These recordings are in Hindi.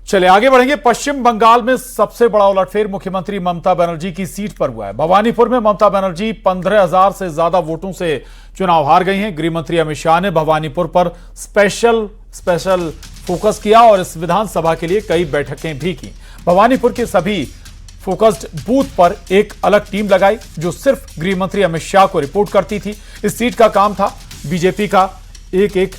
चले आगे बढ़ेंगे। पश्चिम बंगाल में सबसे बड़ा उलटफेर मुख्यमंत्री ममता बनर्जी की सीट पर हुआ है। भवानीपुर में ममता बनर्जी 15,000 से ज्यादा वोटों से चुनाव हार गई हैं। गृह मंत्री अमित शाह ने भवानीपुर पर स्पेशल फोकस किया और इस विधानसभा के लिए कई बैठकें भी की। भवानीपुर के सभी फोकस्ड बूथ पर एक अलग टीम लगाई जो सिर्फ गृह मंत्री अमित शाह को रिपोर्ट करती थी। इस सीट का काम था बीजेपी का एक एक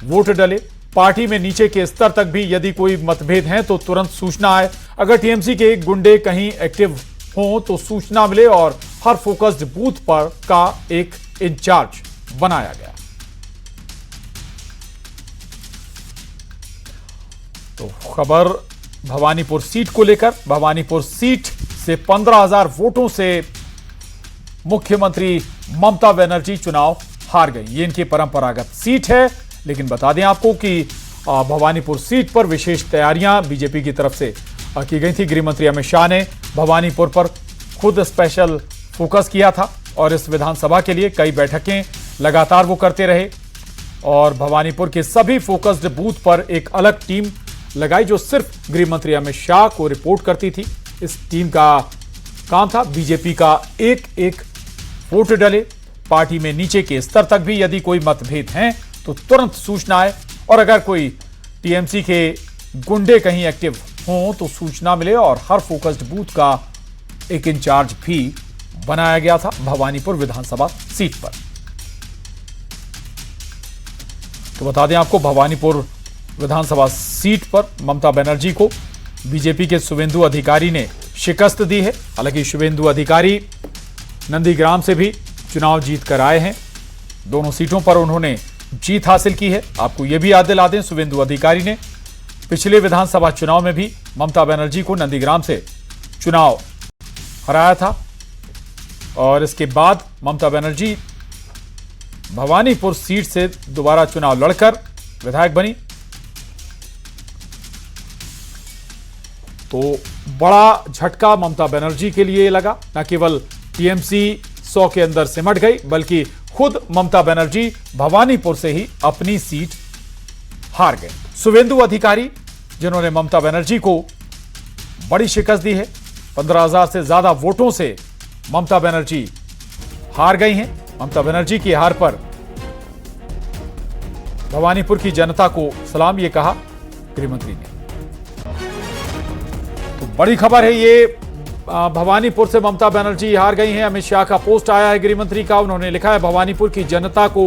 वोट डले। पार्टी में नीचे के स्तर तक भी यदि कोई मतभेद हैं तो तुरंत सूचना आए। अगर टीएमसी के गुंडे कहीं एक्टिव हों तो सूचना मिले और हर फोकस्ड बूथ पर का एक इंचार्ज बनाया गया। तो खबर भवानीपुर सीट को लेकर। भवानीपुर सीट से 15,000 वोटों से मुख्यमंत्री ममता बनर्जी चुनाव हार गई। ये इनकी परंपरागत सीट है, लेकिन बता दें आपको कि भवानीपुर सीट पर विशेष तैयारियां बीजेपी की तरफ से की गई थी। गृह मंत्री अमित शाह ने भवानीपुर पर खुद स्पेशल फोकस किया था और इस विधानसभा के लिए कई बैठकें लगातार वो करते रहे और भवानीपुर के सभी फोकस्ड बूथ पर एक अलग टीम लगाई जो सिर्फ गृह मंत्री अमित शाह को रिपोर्ट करती थी। इस टीम का काम था बीजेपी का एक एक वोट डले। पार्टी में नीचे के स्तर तक भी यदि कोई मतभेद हैं तो तुरंत सूचना आए और अगर कोई टीएमसी के गुंडे कहीं एक्टिव हों तो सूचना मिले और हर फोकस्ड बूथ का एक इंचार्ज भी बनाया गया था भवानीपुर विधानसभा सीट पर। तो बता दें आपको भवानीपुर विधानसभा सीट पर ममता बनर्जी को बीजेपी के शुभेंदु अधिकारी ने शिकस्त दी है। हालांकि शुभेंदु अधिकारी नंदीग्राम से भी चुनाव जीत कर आए हैं। दोनों सीटों पर उन्होंने जीत हासिल की है। आपको यह भी याद दिला दें, शुभेंदु अधिकारी ने पिछले विधानसभा चुनाव में भी ममता बनर्जी को नंदीग्राम से चुनाव हराया था और इसके बाद ममता बनर्जी भवानीपुर सीट से दोबारा चुनाव लड़कर विधायक बनी। तो बड़ा झटका ममता बनर्जी के लिए लगा। न केवल टीएमसी 100 के अंदर सिमट गई बल्कि खुद ममता बनर्जी भवानीपुर से ही अपनी सीट हार गए। शुभेंदु अधिकारी जिन्होंने ममता बनर्जी को बड़ी शिकस्त दी है, 15,000 से ज्यादा वोटों से ममता बनर्जी हार गई हैं। ममता बनर्जी की हार पर भवानीपुर की जनता को सलाम, ये कहा गृह मंत्री ने। तो बड़ी खबर है ये। भवानीपुर से ममता बनर्जी हार गई हैं। अमित शाह का पोस्ट आया है गृह मंत्री का। उन्होंने लिखा है, भवानीपुर की जनता को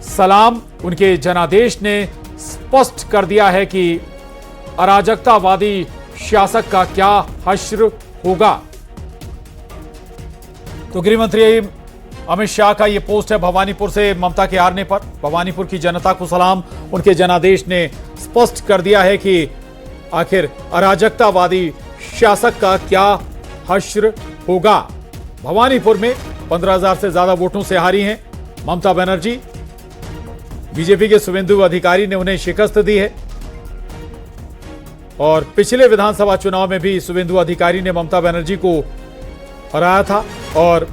सलाम। उनके जनादेश ने स्पष्ट कर दिया है कि अराजकतावादी शासक का क्या हश्र होगा। तो गृह मंत्री अमित शाह का यह पोस्ट है भवानीपुर से ममता के हारने पर। भवानीपुर की जनता को सलाम। उनके जनादेश ने स्पष्ट कर दिया है कि आखिर अराजकतावादी शासक का क्या हश्र होगा। भवानीपुर में 15,000 से ज्यादा वोटों से हारी हैं ममता बनर्जी। बीजेपी के शुभेंदु अधिकारी ने उन्हें शिकस्त दी है और पिछले विधानसभा चुनाव में भी शुभेंदु अधिकारी ने ममता बनर्जी को हराया था और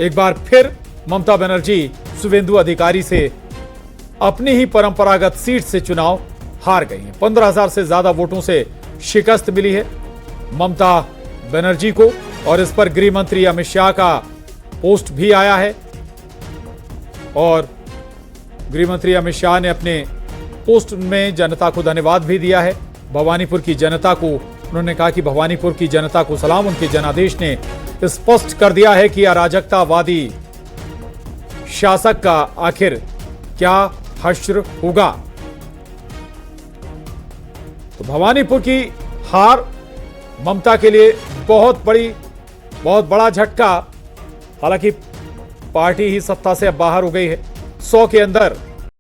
एक बार फिर ममता बनर्जी शुभेंदु अधिकारी से अपनी ही परंपरागत सीट से चुनाव हार गई हैं। 15,000 से ज्यादा वोटों से शिकस्त मिली है ममता बनर्जी को और इस पर गृह मंत्री अमित शाह का पोस्ट भी आया है और गृह मंत्री अमित शाह ने अपने पोस्ट में जनता को धन्यवाद भी दिया है। भवानीपुर की जनता को उन्होंने कहा कि भवानीपुर की जनता को सलाम। उनके जनादेश ने स्पष्ट कर दिया है कि अराजकतावादी शासक का आखिर क्या हश्र होगा। तो भवानीपुर की हार ममता के लिए बहुत बड़ा झटका। हालांकि पार्टी ही सत्ता से अब बाहर हो गई है। 100 के अंदर